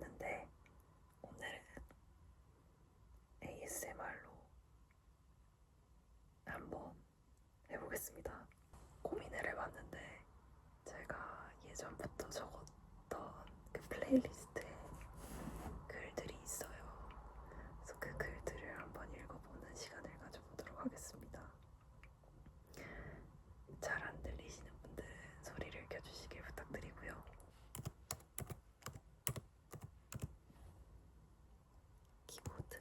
왔는데 오늘은 ASMR로 한번 해보겠습니다. 고민을 해봤는데 제가 예전부터 적었던 그 플레이리스트에 글들이 있어요. 그래서 그 글들을 한번 읽어보는 시간을 가져보도록 하겠습니다. 잘 안 들리시는 분들은 소리를 켜주시길 부탁드리고요. 키보드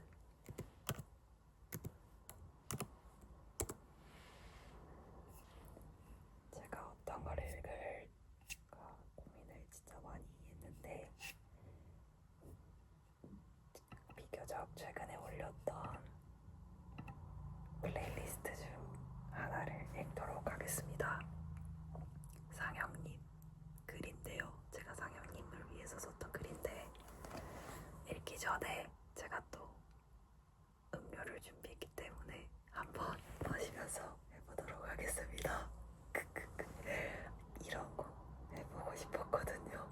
제가 어떤 걸 읽을까 고민을 진짜 많이 했는데 비교적 최근에 올렸던 플레이리스트 중 하나를 읽도록 하겠습니다. 상영님 글인데요. 제가 상영님을 위해서 썼던 글인데 읽기 전에 제가 또 음료를 준비했기 때문에 한번 마시면서 해보도록 하겠습니다. 이런 거 해보고 싶었거든요.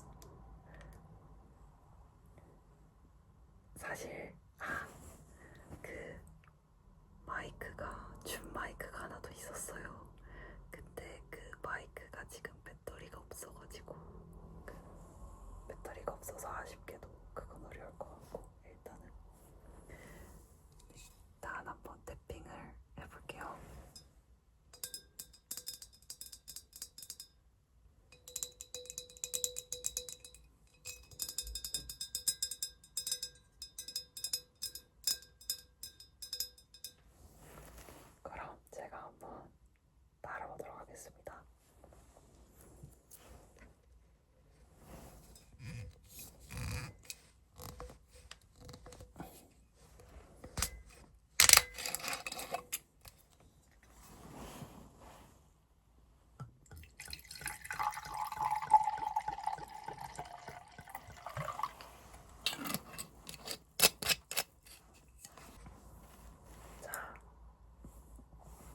사실 그 마이크가 줌 마이크가 하나 더 있었어요. 근데 그 마이크가 지금 배터리가 없어가지고 배터리가 없어서 아쉽게도 그건 어려울 것 같고 일단은 한번 탭핑을 해볼게요. 그럼 제가 한번 따라오도록 하겠습니다.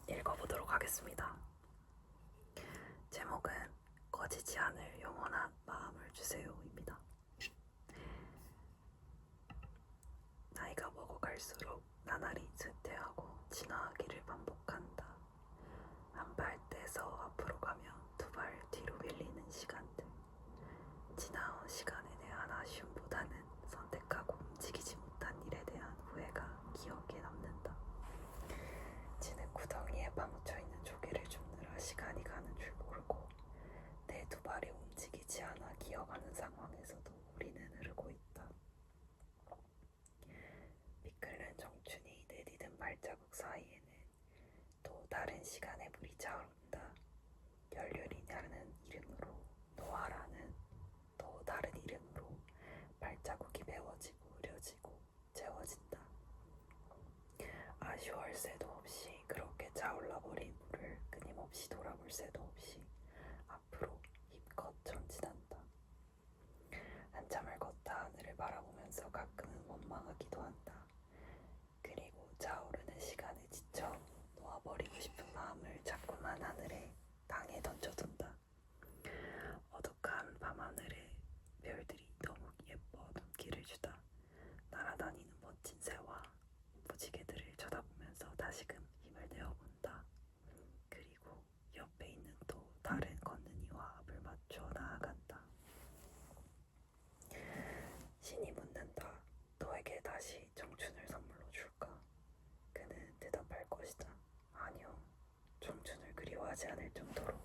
읽어보도록 하겠습니다. 제목은 꺼지지 않을 영원한 마음을 주세요입니다. 나이가 먹어갈수록 나날이 쇠퇴하고 진화하기를 반복한다. 한 발 떼서 앞으로 가면 두 발 뒤로 밀리는 시간들. 지나온 시간에 대한 아쉬움보다는 선택하고 움직이지 못한 일에 대한 후회가 기억에 남는다. 진흙 구덩이에 파묻혀 있는 조개를 줍느라 시간이 가는 줄 모르고 내 두 발이 움직이지 않아 기어가는 상황에서도 우리는 흐르고 있다. 미끌는 청춘이 내디딘 발자국 사이에는 또 다른 시간의 불이 차오른다. 열렬이냐는 이름으로, 노아라는 또 다른 이름으로 발자국이 메워지고 흐려지고 채워진다. 아쉬워할 새도 없이 그렇게 차올라버린 물을 끊임없이 돌아볼 새도 없이 앞으로 힘껏 전진한다. 한참을 걷다 하늘을 바라보면서 가끔은 원망하기도 한다. 그리고 차오르는 시간에 지쳐 놓아버리고 싶은 마음을 자꾸만 하늘에 땅에 던져둔다. 어둑한 밤하늘에 별들이 너무 예뻐 눈길을 주다. 날아다니는 멋진 새와 무지개들을 쳐다보면서 다시금 힘을 내어본다. 그리고 옆에 있는 또 다른 걷는 이와 앞을 맞춰 나아간다. 신이 묻는다. 너에게 다시 청춘을 선물로 줄까? 그는 대답할 것이다. 아니요. 청춘을 그리워하지 않을 정도로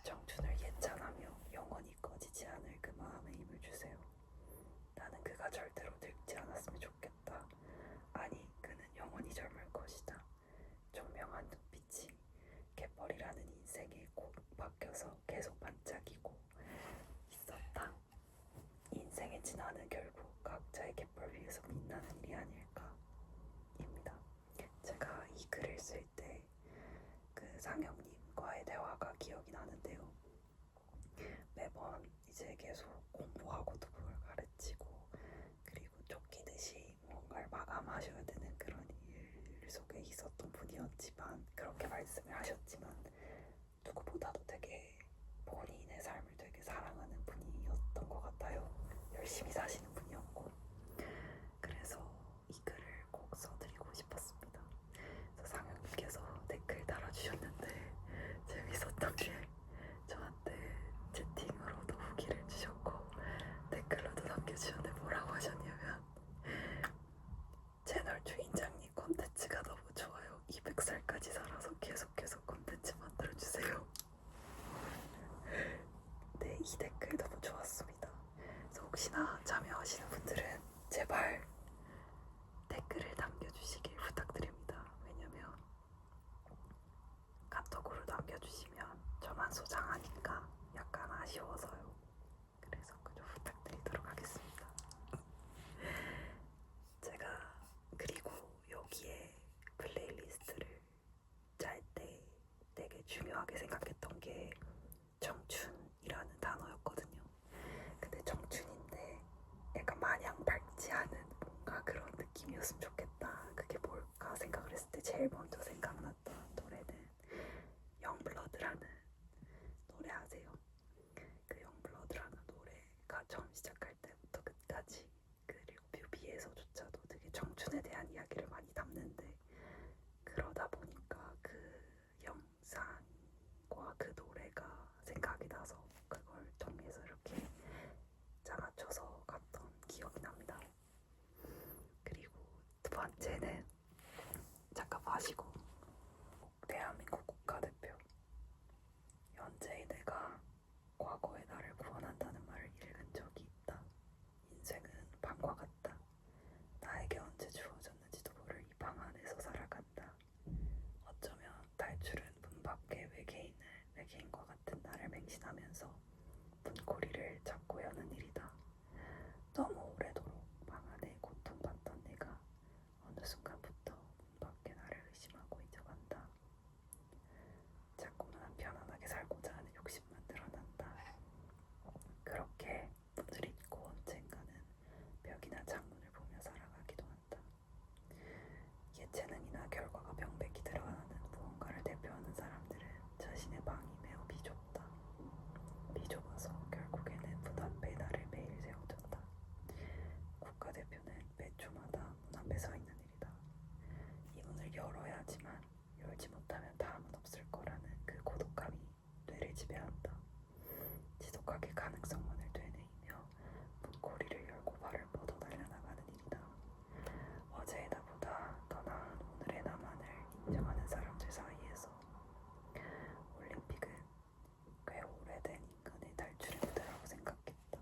청춘을 예찬하며 영원히 꺼지지 않을 그 마음에 힘을 주세요. 나는 그가 절대로 늙지 않았으면 좋겠다. 아니, 그는 영원히 젊을 것이다. 총명한 눈빛이 갯벌이라는 인생에 꼭 박혀서 계속 반짝이고 있었다. 인생의 진화는 결국 각자의 갯벌 위에서 빛나는 일이 아닐까 입니다. 제가 이 글을 쓸 때 그 상영님과의 대화가 기억이 나는데요. 매번 이제 계속 공부하고 누구를 가르치고 그리고 쫓기듯이 뭔가를 마감하셔야 되는 그런 일 속에 있었던 분이었지만 그렇게 말씀을 하셨지만 누구보다도 되게 본인의 삶을 되게 사랑하는 분이었던 것 같아요. 열심히 사시는 분이었고 바뀌었으면 좋겠다. 그게 뭘까 생각을 했을 때 제일 먼저 생각났던 노래는 영블러드라는 노래 아세요? 그 영블러드라는 노래가 처음 시작할 때부터 끝까지, 그리고 뮤비에서조차도 되게 청춘에 대한 이야기를 많이 담는데, 그러다 보니까 그 영상과 그 노래가 생각이 나서 그걸 통해서 이렇게 짜맞춰서 갔던 기억이 납니다. 그리고 두 번째는, 잠깐 마시고, 대한민국 국가대표. 현재의 내가 과거의 나를 구원한다는 말을 읽은 적이 있다. 인생은 방과 같다. 나에게 언제 주어졌는지도 모를 이 방 안에서 살아간다. 어쩌면 탈출은 문 밖의 외계인과 같은 나를 맹신하면서 문고리를 잡고 여는 일이다. 너무 오래도록 방 안에 고통받던 내가 어느 순간부터 문 밖의 나를 의심하고 잊어간다. 자꾸만 편안하게 살고자 하는 욕심만 늘어난다. 그렇게 문을 잇고 언젠가는 벽이나 창문을 보며 살아가기도 한다. 예체능이나 결과가 명백히 드러나는 무언가를 대표하는 사람들은 자신의 방이 매우 비좁다. 비좁아서 결국에는 문 앞에 나를 매일 세워둔다. 국가대표는 매초마다 문 앞에 서 있는 일이다. 이 문을 열어야 하지만 열지 못하면 다음은 없을 거라는 그 고독감이 뇌를 지배한다. 지독하게 가능성만을 되뇌이며 문고리를 열고 발을 뻗어 달려나가는 일이다. 어제의 나보다 더 나은 오늘의 나만을 인정하는 사람들 사이에서 올림픽은 꽤 오래된 인간의 탈출의 무대라고 생각했다.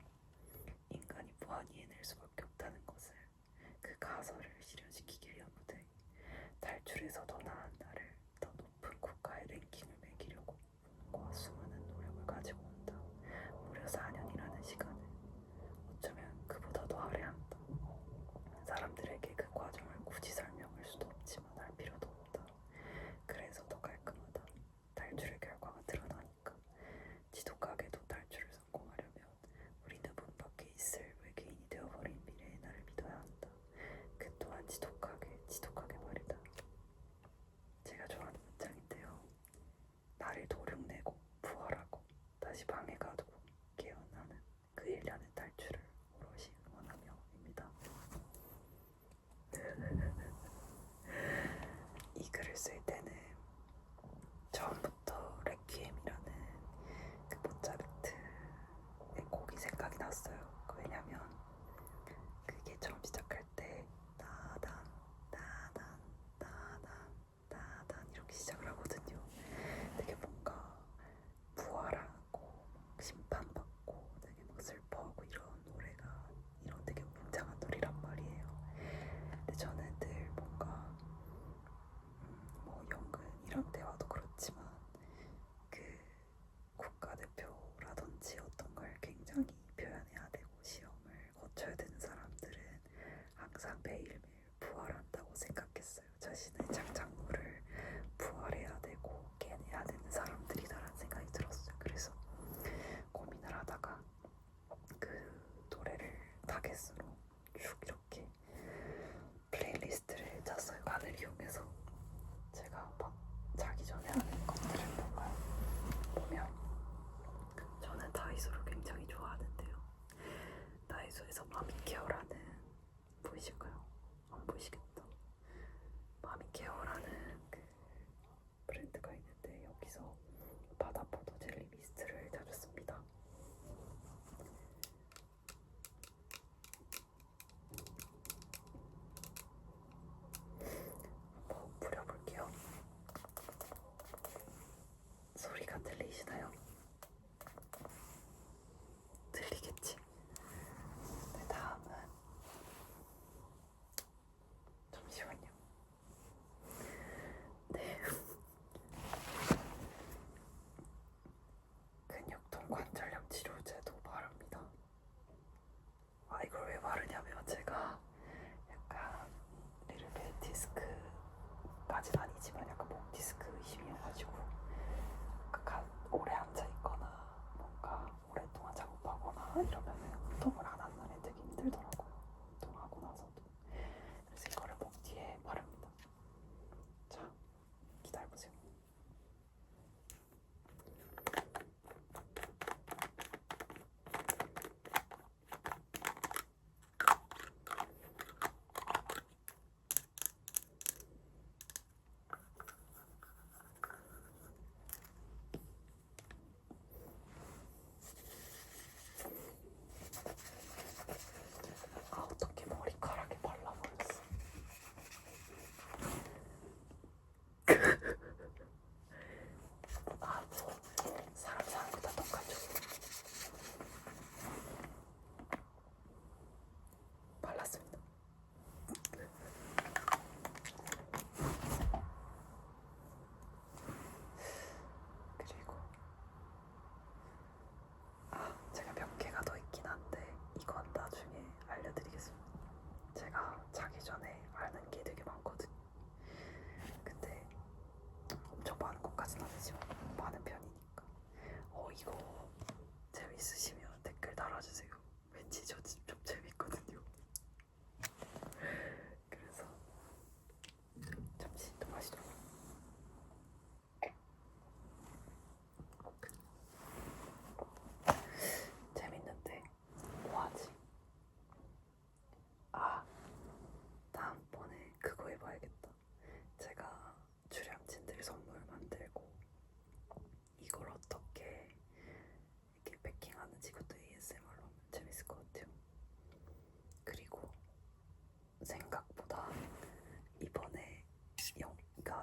인간이 무한히 해낼 수밖에 없다는 것을, 그 가설을 실현시키기 위한 무대. 탈출에서 더 나은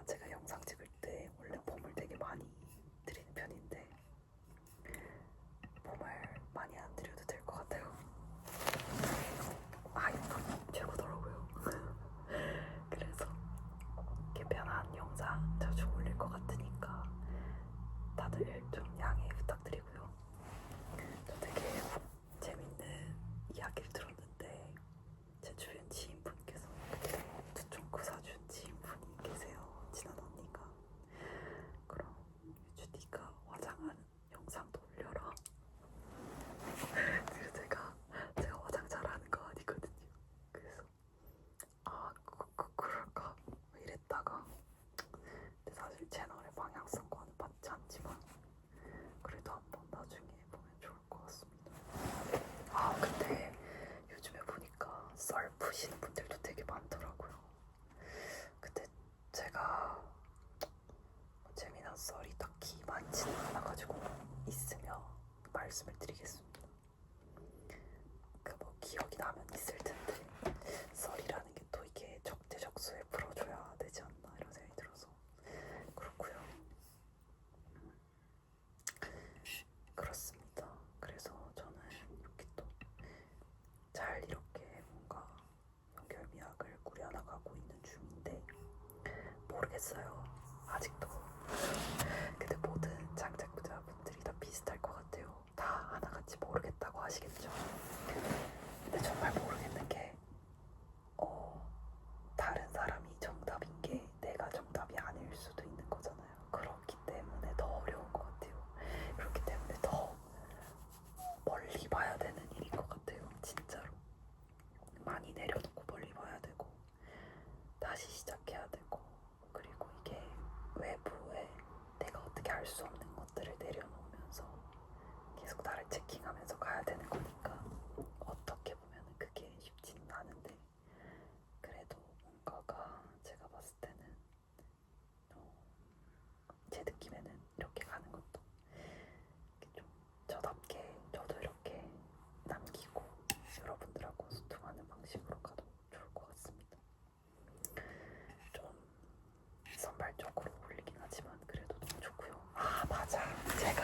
제가 영상 찍을 때 원래 봄을 되게 많이 들이는 편인데 봄을 많이 안 들여도 될 것 같아요. 아, 이거 최고더라고요. 그래서 이렇게 편한 영상 자주 올릴 것 같으니까 다들 좀 양해 부탁드리고요. 저 되게 재밌는 이야기를 들었는데 제 주변 지인분께서 그때 두쫑코 사준 지인분이 계세요. 친한 언니가. 그럼 유주 네가 화장하는 영상도 올려라. 그래서 제가 화장 잘하는 거 아니거든요. 그래서 그럴까 이랬다가 근데 사실 채널의 방향성과는 맞지 않지만 그래도 한번 나중에 보면 좋을 것 같습니다. 아, 근데 요즘에 보니까 썰 푸시는 분들도 되게 많더라고요. 근데 제가 뭐 재미난 썰이 딱히 많지는 않아가지고 있으면 말씀을 드리겠습니다. 그 뭐 기억이 나면 있을 텐데 썰이라는 게 또 이게 적재적소에 풀어줘야 되지 않나 이런 생각이 들어서 그렇고요. 그렇습니다. 그래서 저는 이렇게 또 잘 이렇게 뭔가 연결미학을 꾸려나가고 있는 중인데 모르겠어요. 아직도. 근데 모든 창작자분들이 다 비슷할 것 같아요. 다 하나같이 모르겠다고 하시겠죠. 근데 정말 모르겠는 게 다른 사람이 정답인 게 내가 정답이 아닐 수도 있는 거잖아요. 그렇기 때문에 더 어려운 것 같아요. 그렇기 때문에 더 멀리 봐야 되는 일인 것 같아요. 진짜로. 많이 내려놓고 멀리 봐야 되고 다시 시작해야 되고 그리고 이게 외부에 내가 어떻게 알 수 없는 것들을 내려놓으면서 계속 나를 체킹하면서 가야 되는 거니까 어떻게 보면 그게 쉽지는 않은데 그래도 뭔가가 제가 봤을 때는 제 느낌에는 이렇게 가는 것도 좀 저답게 저도 이렇게 남기고 여러분들하고 소통하는 방식으로 가도 좋을 것 같습니다. 좀 선발적으로 올리긴 하지만 그래도 너무 좋고요. 아, 맞아. 제가